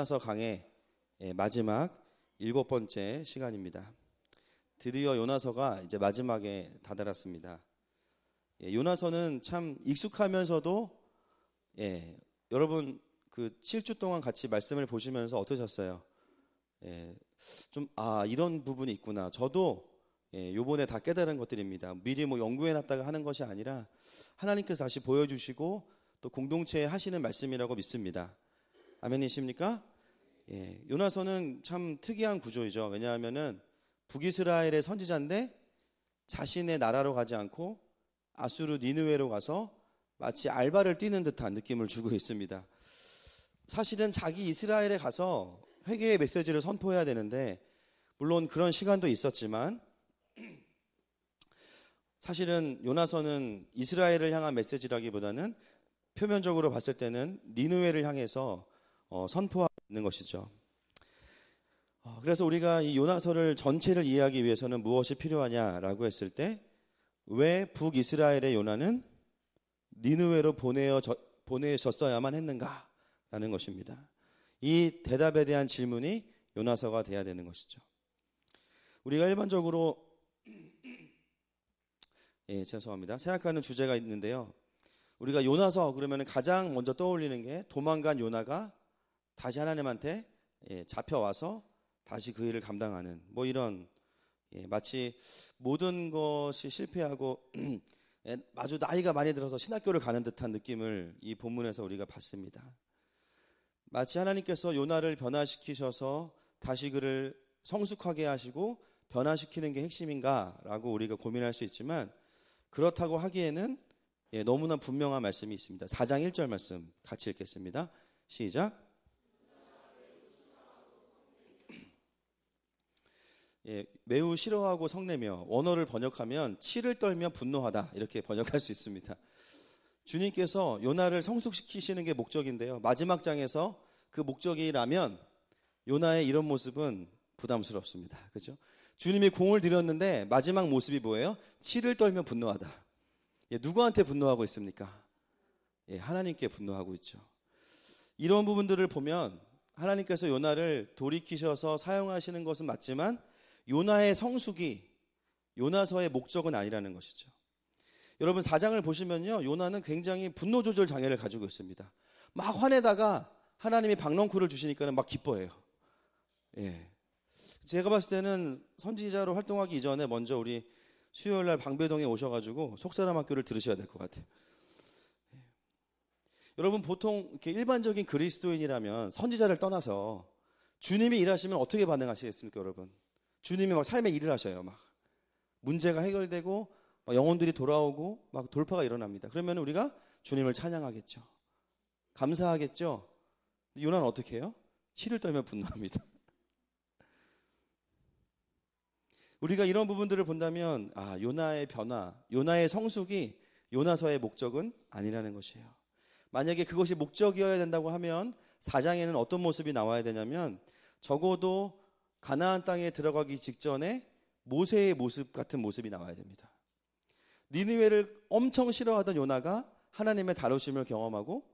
요나서 강의 마지막 7번째 시간입니다. 드디어 요나서가 이제 마지막에 다다랐습니다. 요나서는 참 익숙하면서도 여러분 그 7주 동안 같이 말씀을 보시면서 어떠셨어요? 이런 부분이 있구나. 저도 요번에 다 깨달은 것들입니다. 미리 연구해놨다가 하는 것이 아니라 하나님께서 다시 보여주시고 또 공동체에 하시는 말씀이라고 믿습니다. 아멘이십니까? 요나서는 참 특이한 구조이죠. 왜냐하면은 북이스라엘의 선지자인데 자신의 나라로 가지 않고 아수르 니느웨로 가서 마치 알바를 뛰는 듯한 느낌을 주고 있습니다. 사실은 자기 이스라엘에 가서 회개의 메시지를 선포해야 되는데, 물론 그런 시간도 있었지만 사실은 요나서는 이스라엘을 향한 메시지라기보다는 표면적으로 봤을 때는 니느웨를 향해서 선포하는 것이죠. 그래서 우리가 이 요나서를 전체를 이해하기 위해서는 무엇이 필요하냐라고 했을 때, 왜 북이스라엘의 요나는 니느웨로 보내졌어야만 했는가라는 것입니다. 이 대답에 대한 질문이 요나서가 돼야 되는 것이죠. 우리가 일반적으로 생각하는 주제가 있는데요. 우리가 요나서 그러면 가장 먼저 떠올리는 게 도망간 요나가 다시 하나님한테 잡혀와서 다시 그 일을 감당하는 이런 마치 모든 것이 실패하고 아주 나이가 많이 들어서 신학교를 가는 듯한 느낌을 이 본문에서 우리가 봤습니다. 마치 하나님께서 요나를 변화시키셔서 다시 그를 성숙하게 하시고 변화시키는 게 핵심인가라고 우리가 고민할 수 있지만, 그렇다고 하기에는 너무나 분명한 말씀이 있습니다. 4장 1절 말씀 같이 읽겠습니다. 시작. 매우 싫어하고 성내며, 원어를 번역하면 치를 떨며 분노하다, 이렇게 번역할 수 있습니다. 주님께서 요나를 성숙시키시는 게 목적인데요, 마지막 장에서 그 목적이라면 요나의 이런 모습은 부담스럽습니다. 그렇죠? 주님이 공을 들였는데 마지막 모습이 뭐예요? 치를 떨며 분노하다. 누구한테 분노하고 있습니까? 하나님께 분노하고 있죠. 이런 부분들을 보면 하나님께서 요나를 돌이키셔서 사용하시는 것은 맞지만 요나의 성숙이 요나서의 목적은 아니라는 것이죠. 여러분 4장을 보시면요, 요나는 굉장히 분노 조절 장애를 가지고 있습니다. 막 화내다가 하나님이 박넝쿨을 주시니까는 막 기뻐해요. 제가 봤을 때는 선지자로 활동하기 이전에 먼저 우리 수요일날 방배동에 오셔가지고 속사람 학교를 들으셔야 될 것 같아요. 여러분 보통 이렇게 일반적인 그리스도인이라면 선지자를 떠나서 주님이 일하시면 어떻게 반응하시겠습니까, 여러분? 주님이 막 삶의 일을 하셔요. 막 문제가 해결되고 막 영혼들이 돌아오고 막 돌파가 일어납니다. 그러면 우리가 주님을 찬양하겠죠. 감사하겠죠. 요나는 어떻게 해요? 치를 떨며 분노합니다. 우리가 이런 부분들을 본다면 요나의 변화, 요나의 성숙이 요나서의 목적은 아니라는 것이에요. 만약에 그것이 목적이어야 된다고 하면 4장에는 어떤 모습이 나와야 되냐면, 적어도 가나안 땅에 들어가기 직전에 모세의 모습 같은 모습이 나와야 됩니다. 니느웨를 엄청 싫어하던 요나가 하나님의 다루심을 경험하고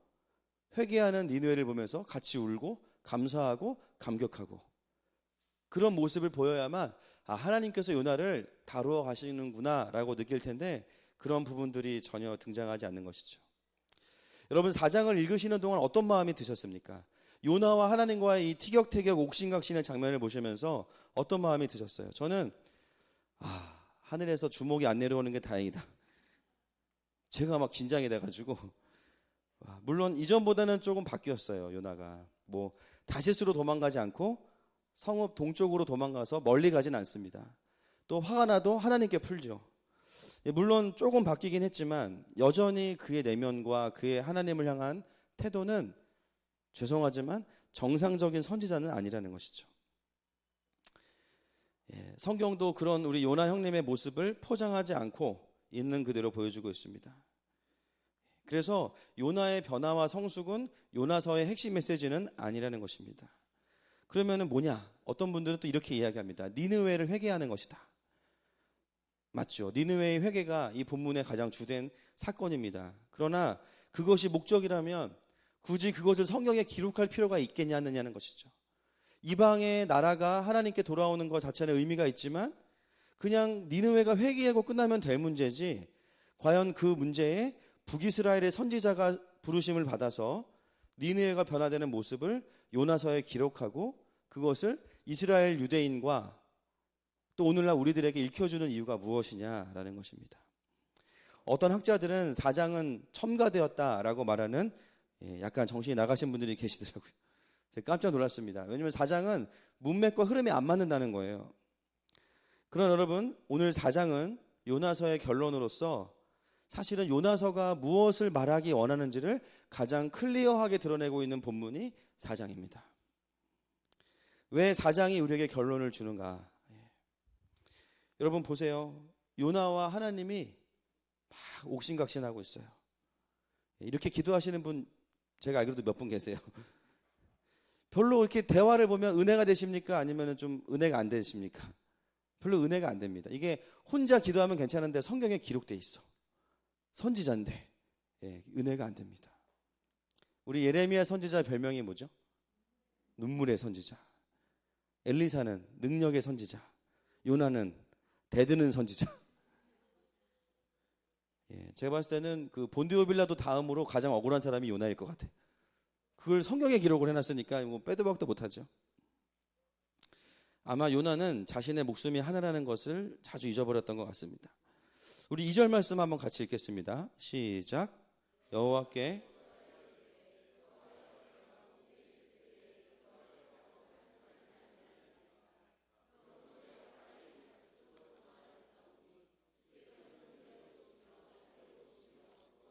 회개하는 니느웨를 보면서 같이 울고 감사하고 감격하고, 그런 모습을 보여야만 하나님께서 요나를 다루어 가시는구나 라고 느낄 텐데, 그런 부분들이 전혀 등장하지 않는 것이죠. 여러분 4장을 읽으시는 동안 어떤 마음이 드셨습니까? 요나와 하나님과의 이 티격태격 옥신각신의 장면을 보시면서 어떤 마음이 드셨어요? 저는 하늘에서 주먹이 안 내려오는 게 다행이다. 제가 막 긴장이 돼가지고, 물론 이전보다는 조금 바뀌었어요. 요나가 다시스로 도망가지 않고 성읍 동쪽으로 도망가서 멀리 가진 않습니다. 또 화가 나도 하나님께 풀죠. 물론 조금 바뀌긴 했지만 여전히 그의 내면과 그의 하나님을 향한 태도는 죄송하지만 정상적인 선지자는 아니라는 것이죠. 성경도 그런 우리 요나 형님의 모습을 포장하지 않고 있는 그대로 보여주고 있습니다. 그래서 요나의 변화와 성숙은 요나서의 핵심 메시지는 아니라는 것입니다. 그러면은 뭐냐? 어떤 분들은 또 이렇게 이야기합니다. 니느웨를 회개하는 것이다. 맞죠? 니느웨의 회개가 이 본문의 가장 주된 사건입니다. 그러나 그것이 목적이라면 굳이 그것을 성경에 기록할 필요가 있겠냐느냐는 것이죠. 이방의 나라가 하나님께 돌아오는 것 자체는 의미가 있지만 그냥 니느웨가 회개하고 끝나면 될 문제지, 과연 그 문제에 북이스라엘의 선지자가 부르심을 받아서 니느웨가 변화되는 모습을 요나서에 기록하고 그것을 이스라엘 유대인과 또 오늘날 우리들에게 읽혀주는 이유가 무엇이냐라는 것입니다. 어떤 학자들은 4장은 첨가되었다라고 말하는 약간 정신이 나가신 분들이 계시더라고요. 제가 깜짝 놀랐습니다. 왜냐하면 4장은 문맥과 흐름이 안 맞는다는 거예요. 그러나 여러분, 오늘 4장은 요나서의 결론으로서 사실은 요나서가 무엇을 말하기 원하는지를 가장 클리어하게 드러내고 있는 본문이 4장입니다. 왜 4장이 우리에게 결론을 주는가? 여러분 보세요. 요나와 하나님이 막 옥신각신하고 있어요. 이렇게 기도하시는 분 제가 알기로도 몇 분 계세요. 별로 이렇게 대화를 보면 은혜가 되십니까? 아니면 좀 은혜가 안 되십니까? 별로 은혜가 안 됩니다. 이게 혼자 기도하면 괜찮은데 성경에 기록돼 있어. 선지자인데 은혜가 안 됩니다. 우리 예레미야 선지자 별명이 뭐죠? 눈물의 선지자. 엘리사는 능력의 선지자. 요나는 대드는 선지자. 제가 봤을 때는 그 본디오 빌라도 다음으로 가장 억울한 사람이 요나일 것 같아요. 그걸 성경에 기록을 해놨으니까 뭐 빼도 박도 못하죠. 아마 요나는 자신의 목숨이 하나라는 것을 자주 잊어버렸던 것 같습니다. 우리 2절 말씀 한번 같이 읽겠습니다. 시작. 여호와께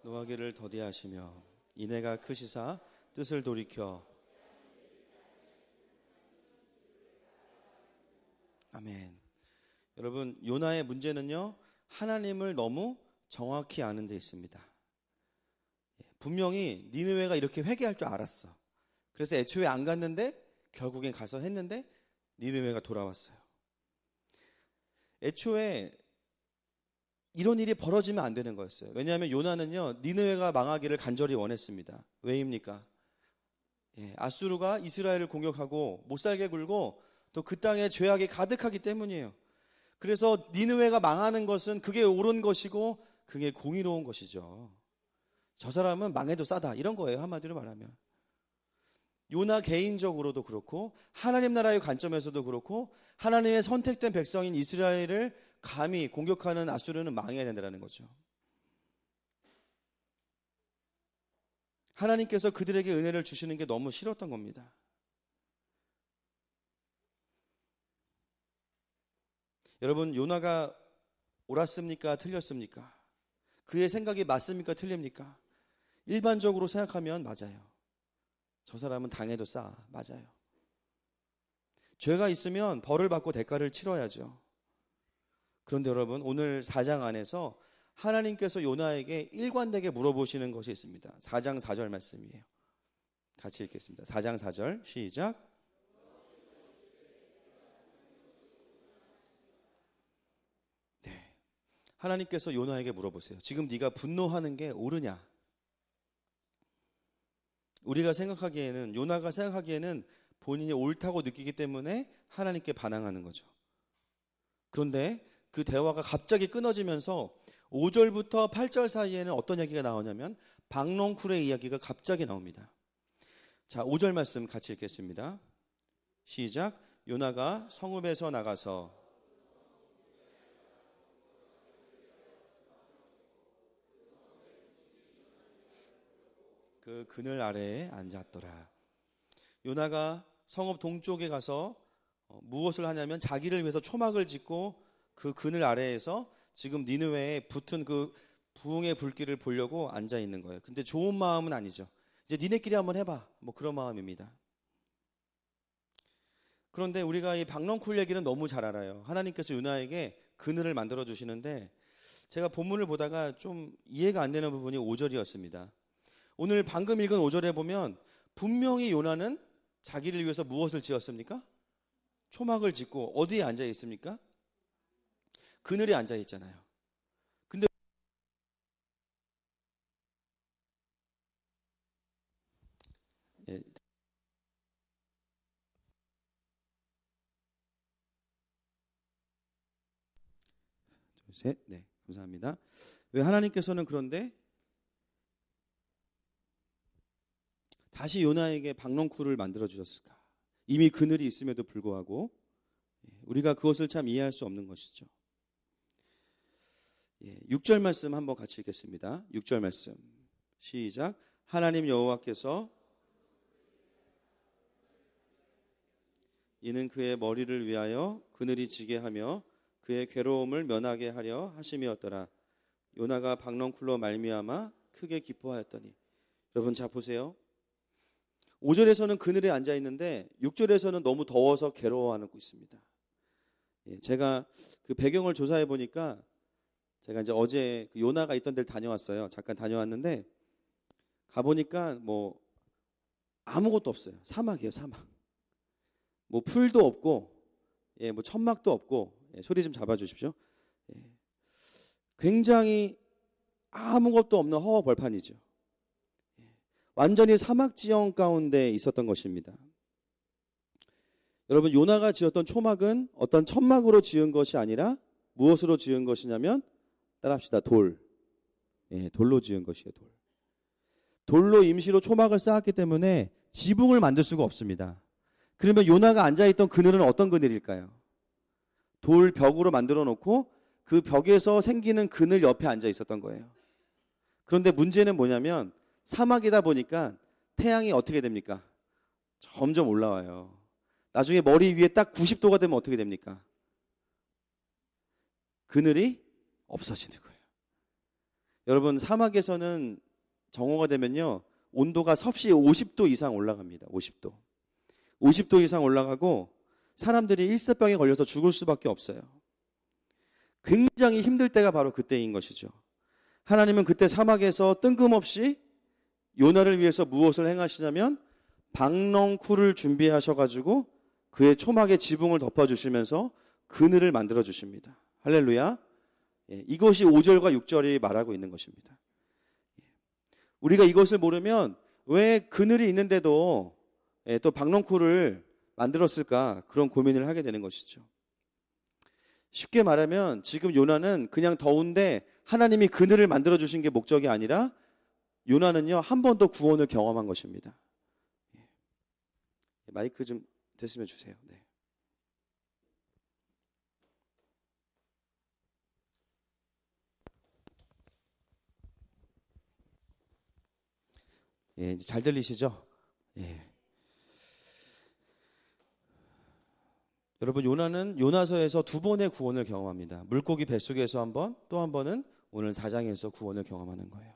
노하기를 더디하시며 이내가 크시사 뜻을 돌이켜. 아멘. 여러분, 요나의 문제는요, 하나님을 너무 정확히 아는 데 있습니다. 분명히 니느웨가 이렇게 회개할 줄 알았어. 그래서 애초에 안 갔는데 결국엔 가서 했는데 니느웨가 돌아왔어요. 애초에 이런 일이 벌어지면 안 되는 거였어요. 왜냐하면 요나는요, 니느웨가 망하기를 간절히 원했습니다. 왜입니까? 아수르가 이스라엘을 공격하고 못살게 굴고 또 그 땅에 죄악이 가득하기 때문이에요. 그래서 니느웨가 망하는 것은 그게 옳은 것이고 그게 공의로운 것이죠. 저 사람은 망해도 싸다, 이런 거예요, 한마디로 말하면. 요나 개인적으로도 그렇고 하나님 나라의 관점에서도 그렇고 하나님의 선택된 백성인 이스라엘을 감히 공격하는 아수르는 망해야 된다는 거죠. 하나님께서 그들에게 은혜를 주시는 게 너무 싫었던 겁니다. 여러분, 요나가 옳았습니까? 틀렸습니까? 그의 생각이 맞습니까? 틀립니까? 일반적으로 생각하면 맞아요. 저 사람은 당해도 싸. 맞아요. 죄가 있으면 벌을 받고 대가를 치러야죠. 그런데 여러분, 오늘 4장 안에서 하나님께서 요나에게 일관되게 물어보시는 것이 있습니다. 4장 4절 말씀이에요. 같이 읽겠습니다. 4장 4절 시작. 네, 하나님께서 요나에게 물어보세요. 지금 네가 분노하는 게 옳으냐? 우리가 생각하기에는, 요나가 생각하기에는 본인이 옳다고 느끼기 때문에 하나님께 반항하는 거죠. 그런데 그 대화가 갑자기 끊어지면서 5절부터 8절 사이에는 어떤 이야기가 나오냐면 박농쿨의 이야기가 갑자기 나옵니다. 자, 5절 말씀 같이 읽겠습니다. 시작. 요나가 성읍에서 나가서 그 그늘 아래에 앉았더라. 요나가 성읍 동쪽에 가서 무엇을 하냐면 자기를 위해서 초막을 짓고 그 그늘 아래에서 지금 니느웨에 붙은 그 부흥의 불길을 보려고 앉아 있는 거예요. 근데 좋은 마음은 아니죠. 이제 니네끼리 한번 해봐, 뭐 그런 마음입니다. 그런데 우리가 이 박넝쿨 얘기는 너무 잘 알아요. 하나님께서 요나에게 그늘을 만들어 주시는데 제가 본문을 보다가 좀 이해가 안 되는 부분이 5절이었습니다. 오늘 방금 읽은 5절에 보면 분명히 요나는 자기를 위해서 무엇을 지었습니까? 초막을 짓고 어디에 앉아 있습니까? 그늘에 앉아 있잖아요. 근데 셋. 네, 감사합니다. 왜 하나님께서는 그런데 다시 요나에게 박넝쿨을 만들어 주셨을까? 이미 그늘이 있음에도 불구하고 우리가 그것을 참 이해할 수 없는 것이죠. 6절 말씀 한번 같이 읽겠습니다. 6절 말씀 시작. 하나님 여호와께서 이는 그의 머리를 위하여 그늘이 지게 하며 그의 괴로움을 면하게 하려 하심이었더라. 요나가 박넝쿨로 말미암아 크게 기뻐하였더니. 여러분 자 보세요. 5절에서는 그늘에 앉아 있는데 6절에서는 너무 더워서 괴로워하고 있습니다. 제가 그 배경을 조사해 보니까 제가 이제 어제 그 요나가 있던 데를 다녀왔어요. 잠깐 다녀왔는데 가보니까 뭐 아무것도 없어요. 사막이에요, 사막. 뭐 풀도 없고, 뭐 천막도 없고, 소리 좀 잡아주십시오. 굉장히 아무것도 없는 허허벌판이죠. 완전히 사막 지형 가운데 있었던 것입니다. 여러분 요나가 지었던 초막은 어떤 천막으로 지은 것이 아니라 무엇으로 지은 것이냐면 따라합시다. 돌로 지은 것이에요. 돌로 임시로 초막을 쌓았기 때문에 지붕을 만들 수가 없습니다. 그러면 요나가 앉아있던 그늘은 어떤 그늘일까요? 돌 벽으로 만들어 놓고 그 벽에서 생기는 그늘 옆에 앉아 있었던 거예요. 그런데 문제는 뭐냐면 사막이다 보니까 태양이 어떻게 됩니까? 점점 올라와요. 나중에 머리 위에 딱 90도가 되면 어떻게 됩니까? 그늘이 없어지는 거예요. 여러분 사막에서는 정오가 되면요 온도가 섭씨 50도 이상 올라갑니다. 50도 이상 올라가고 사람들이 일사병에 걸려서 죽을 수밖에 없어요. 굉장히 힘들 때가 바로 그때인 것이죠. 하나님은 그때 사막에서 뜬금없이 요나를 위해서 무엇을 행하시냐면 박넝쿨을 준비하셔가지고 그의 초막에 지붕을 덮어주시면서 그늘을 만들어 주십니다. 할렐루야. 이것이 5절과 6절이 말하고 있는 것입니다. 우리가 이것을 모르면 왜 그늘이 있는데도 또 박넝쿨을 만들었을까 그런 고민을 하게 되는 것이죠. 쉽게 말하면 지금 요나는 그냥 더운데 하나님이 그늘을 만들어 주신 게 목적이 아니라 요나는요 한 번 더 구원을 경험한 것입니다. 마이크 좀 됐으면 주세요. 네. 이제 잘 들리시죠? 여러분 요나는 요나서에서 두 번의 구원을 경험합니다. 물고기 뱃속에서 한 번, 또 한 번은 오늘 4장에서 구원을 경험하는 거예요.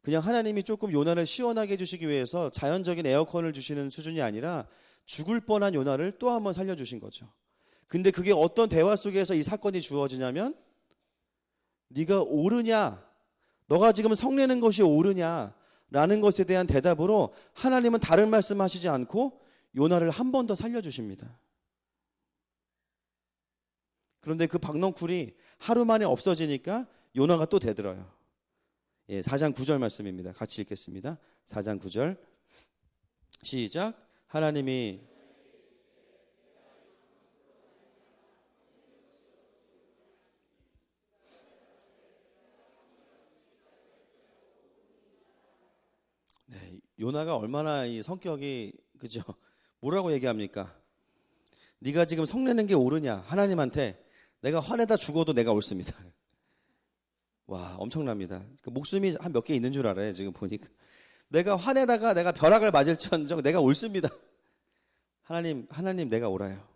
그냥 하나님이 조금 요나를 시원하게 해주시기 위해서 자연적인 에어컨을 주시는 수준이 아니라 죽을 뻔한 요나를 또 한 번 살려주신 거죠. 근데 그게 어떤 대화 속에서 이 사건이 주어지냐면 네가 옳으냐, 너가 지금 성내는 것이 옳으냐 라는 것에 대한 대답으로 하나님은 다른 말씀하시지 않고 요나를 한 번 더 살려주십니다. 그런데 그 박넝쿨이 하루 만에 없어지니까 요나가 또 대들어요. 4장 9절 말씀입니다. 같이 읽겠습니다. 4장 9절 시작. 하나님이 요나가 얼마나 이 성격이 그죠? 뭐라고 얘기합니까? 네가 지금 성내는 게 옳으냐? 하나님한테 내가 화내다 죽어도 내가 옳습니다. 와, 엄청납니다. 그 목숨이 한 몇 개 있는 줄 알아요, 지금 보니까. 내가 화내다가 내가 벼락을 맞을지언정 내가 옳습니다. 하나님 내가 옳아요.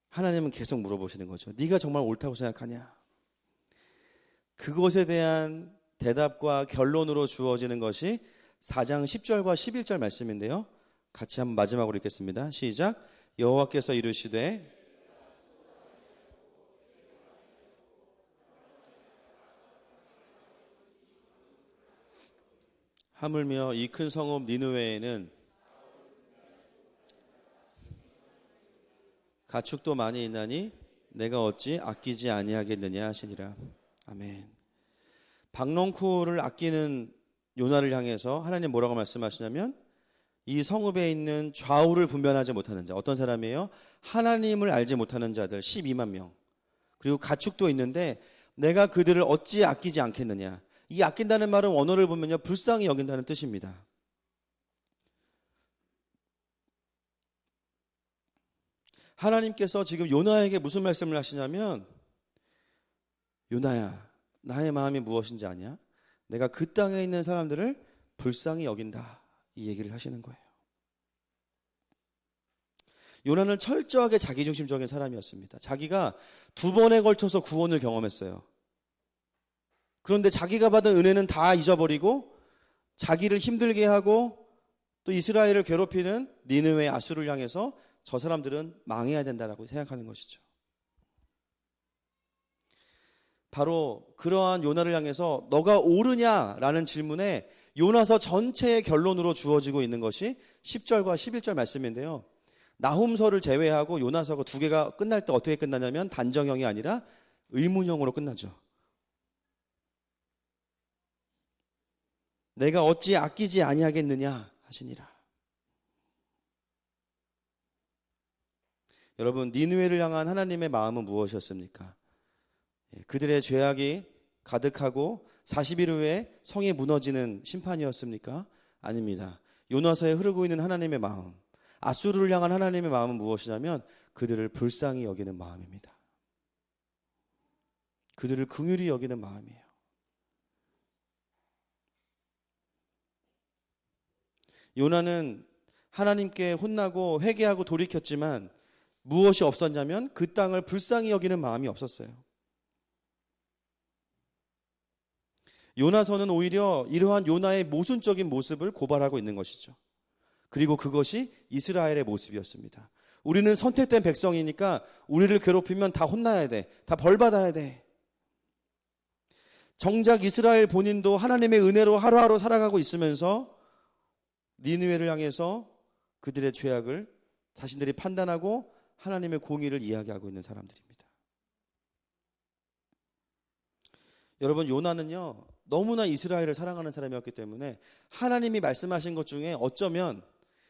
하나님은 계속 물어보시는 거죠. 네가 정말 옳다고 생각하냐? 그것에 대한 대답과 결론으로 주어지는 것이 4장 10절과 11절 말씀인데요. 같이 한번 마지막으로 읽겠습니다. 시작. 여호와께서 이르시되 하물며 이 큰 성읍 니느웨에는 가축도 많이 있나니 내가 어찌 아끼지 아니하겠느냐 하시니라. 아멘. 박넝쿨을 아끼는 요나를 향해서 하나님 뭐라고 말씀하시냐면 이 성읍에 있는 좌우를 분별하지 못하는 자, 어떤 사람이에요? 하나님을 알지 못하는 자들 12만 명, 그리고 가축도 있는데 내가 그들을 어찌 아끼지 않겠느냐. 이 아낀다는 말은 원어를 보면요, 불쌍히 여긴다는 뜻입니다. 하나님께서 지금 요나에게 무슨 말씀을 하시냐면, 요나야, 나의 마음이 무엇인지 아냐? 내가 그 땅에 있는 사람들을 불쌍히 여긴다. 이 얘기를 하시는 거예요. 요나는 철저하게 자기중심적인 사람이었습니다. 자기가 2번에 걸쳐서 구원을 경험했어요. 그런데 자기가 받은 은혜는 다 잊어버리고 자기를 힘들게 하고 또 이스라엘을 괴롭히는 니느웨 아수를 향해서 저 사람들은 망해야 된다라고 생각하는 것이죠. 바로 그러한 요나를 향해서 너가 옳으냐라는 질문에 요나서 전체의 결론으로 주어지고 있는 것이 10절과 11절 말씀인데요. 나훔서를 제외하고 요나서가 2개가 끝날 때 어떻게 끝나냐면 단정형이 아니라 의문형으로 끝나죠. 내가 어찌 아끼지 아니하겠느냐 하시니라. 여러분, 니느웨를 향한 하나님의 마음은 무엇이었습니까? 그들의 죄악이 가득하고 40일 후에 성이 무너지는 심판이었습니까? 아닙니다. 요나서에 흐르고 있는 하나님의 마음, 아수르를 향한 하나님의 마음은 무엇이냐면 그들을 불쌍히 여기는 마음입니다. 그들을 긍휼히 여기는 마음이에요. 요나는 하나님께 혼나고 회개하고 돌이켰지만 무엇이 없었냐면 그 땅을 불쌍히 여기는 마음이 없었어요. 요나서는 오히려 이러한 요나의 모순적인 모습을 고발하고 있는 것이죠. 그리고 그것이 이스라엘의 모습이었습니다. 우리는 선택된 백성이니까 우리를 괴롭히면 다 혼나야 돼. 다 벌받아야 돼. 정작 이스라엘 본인도 하나님의 은혜로 하루하루 살아가고 있으면서 니느웨를 향해서 그들의 죄악을 자신들이 판단하고 하나님의 공의를 이야기하고 있는 사람들입니다. 여러분, 요나는요 너무나 이스라엘을 사랑하는 사람이었기 때문에 하나님이 말씀하신 것 중에 어쩌면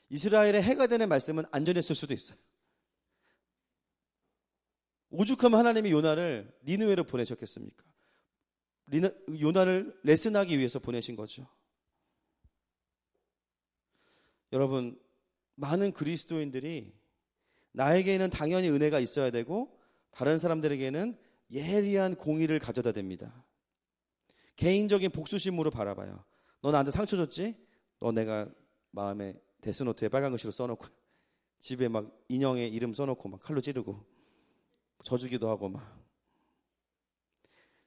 이스라엘의 해가 되는 말씀은 안 전했을 수도 있어요. 오죽하면 하나님이 요나를 니느웨로 보내셨겠습니까? 요나를 레슨하기 위해서 보내신 거죠. 여러분, 많은 그리스도인들이 나에게는 당연히 은혜가 있어야 되고 다른 사람들에게는 예리한 공의를 가져다 댑니다. 개인적인 복수심으로 바라봐요. 너 나한테 상처 줬지? 너 내가 마음에 데스노트에 빨간 글씨로 써놓고 집에 막 인형의 이름 써놓고 막 칼로 찌르고 져주기도 하고 막.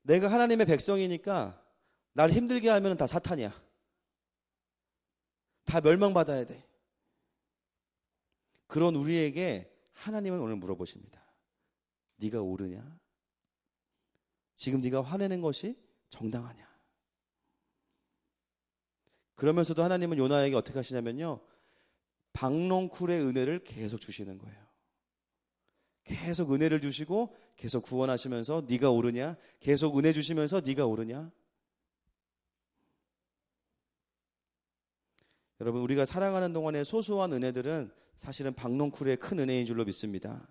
내가 하나님의 백성이니까 날 힘들게 하면 다 사탄이야. 다 멸망받아야 돼. 그런 우리에게 하나님은 오늘 물어보십니다. 네가 옳으냐? 지금 네가 화내는 것이 정당하냐? 그러면서도 하나님은 요나에게 어떻게 하시냐면요, 박농쿨의 은혜를 계속 주시는 거예요. 계속 은혜를 주시고 계속 구원하시면서 네가 옳으냐? 계속 은혜 주시면서 네가 옳으냐? 여러분, 우리가 살아가는 동안의 소소한 은혜들은 사실은 박농쿨의 큰 은혜인 줄로 믿습니다.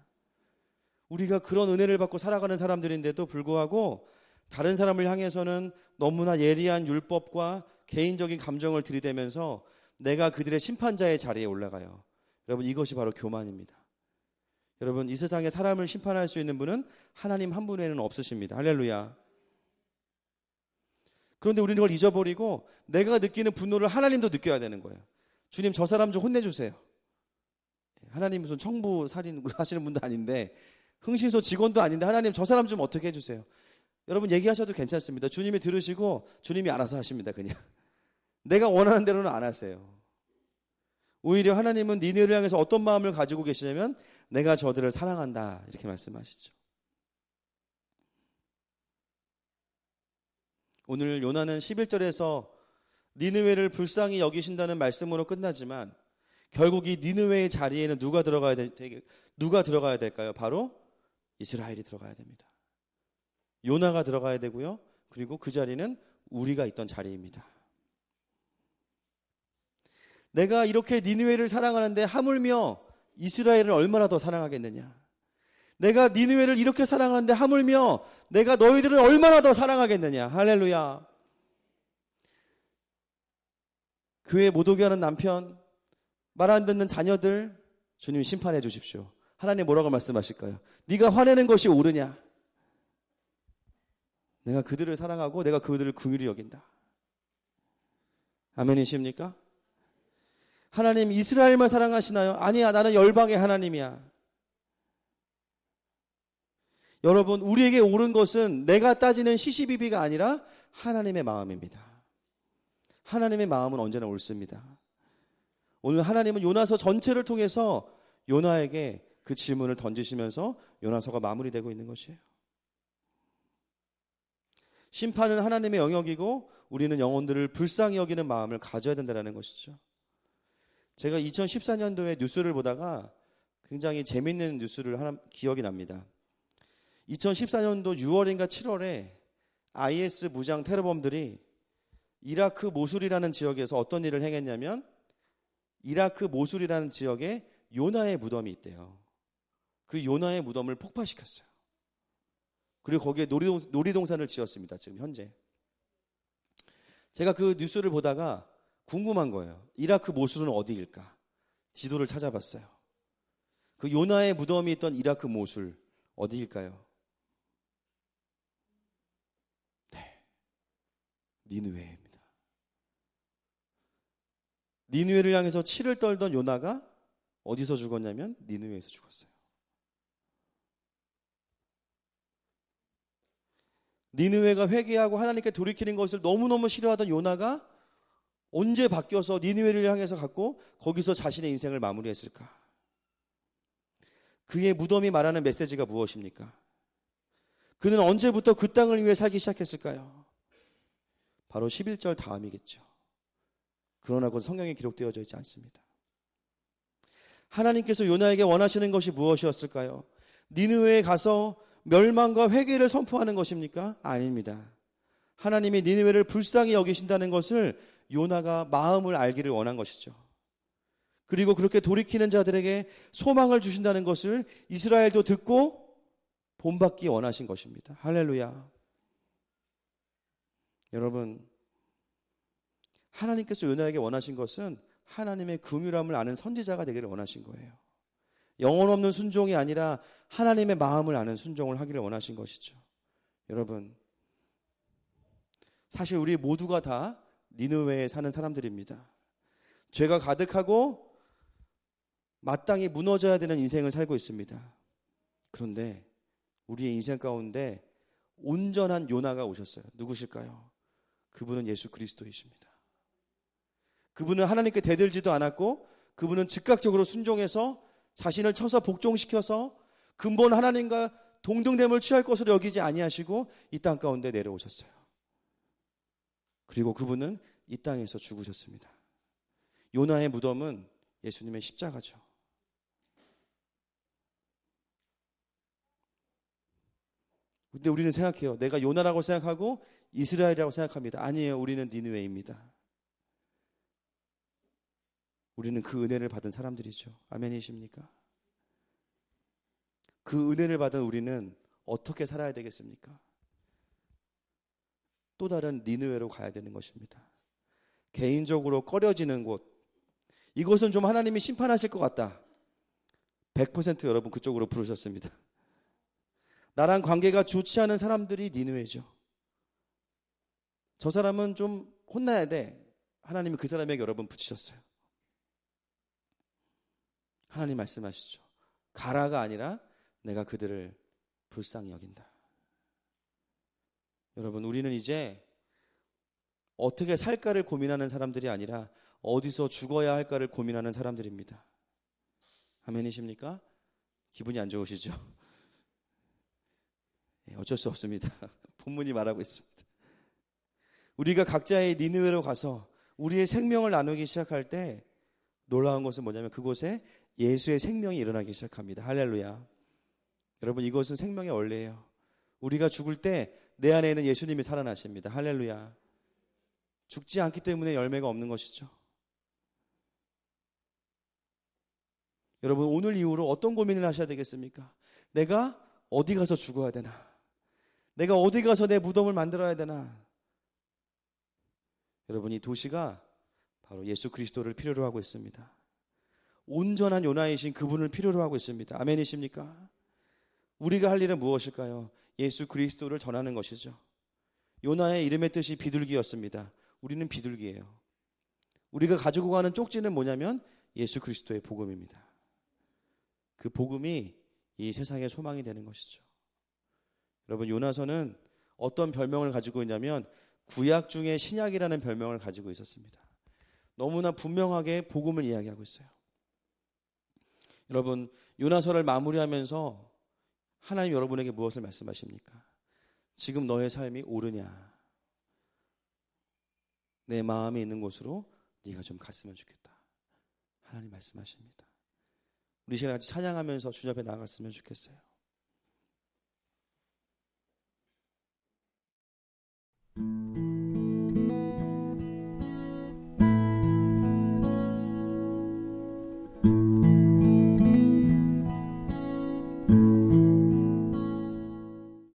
우리가 그런 은혜를 받고 살아가는 사람들인데도 불구하고 다른 사람을 향해서는 너무나 예리한 율법과 개인적인 감정을 들이대면서 내가 그들의 심판자의 자리에 올라가요. 여러분, 이것이 바로 교만입니다. 여러분, 이 세상에 사람을 심판할 수 있는 분은 하나님 한 분 외에는 없으십니다. 할렐루야. 그런데 우리는 그걸 잊어버리고 내가 느끼는 분노를 하나님도 느껴야 되는 거예요. 주님, 저 사람 좀 혼내주세요. 하나님 무슨 청부 살인 하시는 분도 아닌데, 흥신소 직원도 아닌데 하나님 저 사람 좀 어떻게 해주세요. 여러분, 얘기하셔도 괜찮습니다. 주님이 들으시고 주님이 알아서 하십니다. 그냥 내가 원하는 대로는 안 하세요. 오히려 하나님은 니느웨를 향해서 어떤 마음을 가지고 계시냐면 내가 저들을 사랑한다 이렇게 말씀하시죠. 오늘 요나는 11절에서 니느웨를 불쌍히 여기신다는 말씀으로 끝나지만 결국 이 니느웨의 자리에는 누가 들어가야 될까요? 바로 이스라엘이 들어가야 됩니다. 요나가 들어가야 되고요. 그리고 그 자리는 우리가 있던 자리입니다. 내가 이렇게 니느웨를 사랑하는데 하물며 이스라엘을 얼마나 더 사랑하겠느냐? 내가 니느웨를 이렇게 사랑하는데 하물며 내가 너희들을 얼마나 더 사랑하겠느냐. 할렐루야. 교회 못 오게 하는 남편, 말 안 듣는 자녀들 주님 심판해 주십시오. 하나님 뭐라고 말씀하실까요? 네가 화내는 것이 옳으냐? 내가 그들을 사랑하고 내가 그들을 긍휼히 여긴다. 아멘이십니까? 하나님 이스라엘만 사랑하시나요? 아니야, 나는 열방의 하나님이야. 여러분, 우리에게 옳은 것은 내가 따지는 시시비비가 아니라 하나님의 마음입니다. 하나님의 마음은 언제나 옳습니다. 오늘 하나님은 요나서 전체를 통해서 요나에게 그 질문을 던지시면서 요나서가 마무리되고 있는 것이에요. 심판은 하나님의 영역이고 우리는 영혼들을 불쌍히 여기는 마음을 가져야 된다는 것이죠. 제가 2014년도에 뉴스를 보다가 굉장히 재밌는 뉴스를 하나 기억이 납니다. 2014년도 6월인가 7월에 IS 무장 테러범들이 이라크 모술이라는 지역에서 어떤 일을 행했냐면 이라크 모술이라는 지역에 요나의 무덤이 있대요. 그 요나의 무덤을 폭파시켰어요. 그리고 거기에 놀이동산을 지었습니다. 지금 현재. 제가 그 뉴스를 보다가 궁금한 거예요. 이라크 모술은 어디일까? 지도를 찾아봤어요. 그 요나의 무덤이 있던 이라크 모술 어디일까요? 네, 니느웨입니다. 니느웨를 향해서 치를 떨던 요나가 어디서 죽었냐면 니느웨에서 죽었어요. 니느웨가 회개하고 하나님께 돌이키는 것을 너무너무 싫어하던 요나가 언제 바뀌어서 니느웨를 향해서 갔고 거기서 자신의 인생을 마무리했을까? 그의 무덤이 말하는 메시지가 무엇입니까? 그는 언제부터 그 땅을 위해 살기 시작했을까요? 바로 11절 다음이겠죠. 그러나 그 성경에 기록되어져 있지 않습니다. 하나님께서 요나에게 원하시는 것이 무엇이었을까요? 니느웨에 가서 멸망과 회개를 선포하는 것입니까? 아닙니다. 하나님이 니느웨를 불쌍히 여기신다는 것을 요나가 마음을 알기를 원한 것이죠. 그리고 그렇게 돌이키는 자들에게 소망을 주신다는 것을 이스라엘도 듣고 본받기 원하신 것입니다. 할렐루야. 여러분, 하나님께서 요나에게 원하신 것은 하나님의 긍휼함을 아는 선지자가 되기를 원하신 거예요. 영혼 없는 순종이 아니라 하나님의 마음을 아는 순종을 하기를 원하신 것이죠. 여러분, 사실 우리 모두가 다 니느웨에 사는 사람들입니다. 죄가 가득하고 마땅히 무너져야 되는 인생을 살고 있습니다. 그런데 우리의 인생 가운데 온전한 요나가 오셨어요. 누구실까요? 그분은 예수 그리스도이십니다. 그분은 하나님께 대들지도 않았고 그분은 즉각적으로 순종해서 자신을 쳐서 복종시켜서 근본 하나님과 동등됨을 취할 것으로 여기지 아니하시고 이 땅 가운데 내려오셨어요. 그리고 그분은 이 땅에서 죽으셨습니다. 요나의 무덤은 예수님의 십자가죠. 근데 우리는 생각해요. 내가 요나라고 생각하고 이스라엘이라고 생각합니다. 아니에요. 우리는 니느웨입니다. 우리는 그 은혜를 받은 사람들이죠. 아멘이십니까? 그 은혜를 받은 우리는 어떻게 살아야 되겠습니까? 또 다른 니느웨로 가야 되는 것입니다. 개인적으로 꺼려지는 곳, 이곳은 좀 하나님이 심판하실 것 같다. 100% 여러분 그쪽으로 부르셨습니다. 나랑 관계가 좋지 않은 사람들이 니느웨죠. 저 사람은 좀 혼나야 돼. 하나님이 그 사람에게 여러분 붙이셨어요. 하나님 말씀하시죠. 가라가 아니라 내가 그들을 불쌍히 여긴다. 여러분, 우리는 이제 어떻게 살까를 고민하는 사람들이 아니라 어디서 죽어야 할까를 고민하는 사람들입니다. 아멘이십니까? 기분이 안 좋으시죠? 어쩔 수 없습니다. 본문이 말하고 있습니다. 우리가 각자의 니느웨로 가서 우리의 생명을 나누기 시작할 때 놀라운 것은 뭐냐면 그곳에 예수의 생명이 일어나기 시작합니다. 할렐루야. 여러분, 이것은 생명의 원리예요. 우리가 죽을 때 내 안에 있는 예수님이 살아나십니다. 할렐루야. 죽지 않기 때문에 열매가 없는 것이죠. 여러분, 오늘 이후로 어떤 고민을 하셔야 되겠습니까? 내가 어디 가서 죽어야 되나? 내가 어디 가서 내 무덤을 만들어야 되나? 여러분, 이 도시가 바로 예수 그리스도를 필요로 하고 있습니다. 온전한 요나이신 그분을 필요로 하고 있습니다. 아멘이십니까? 우리가 할 일은 무엇일까요? 예수 그리스도를 전하는 것이죠. 요나의 이름의 뜻이 비둘기였습니다. 우리는 비둘기예요. 우리가 가지고 가는 쪽지는 뭐냐면 예수 그리스도의 복음입니다. 그 복음이 이 세상의 소망이 되는 것이죠. 여러분, 요나서는 어떤 별명을 가지고 있냐면 구약 중에 신약이라는 별명을 가지고 있었습니다. 너무나 분명하게 복음을 이야기하고 있어요. 여러분, 요나서를 마무리하면서 하나님 여러분에게 무엇을 말씀하십니까? 지금 너의 삶이 옳으냐? 내 마음에 있는 곳으로 네가 좀 갔으면 좋겠다. 하나님 말씀하십니다. 우리 시간 같이 찬양하면서 주님 앞에 나갔으면 좋겠어요.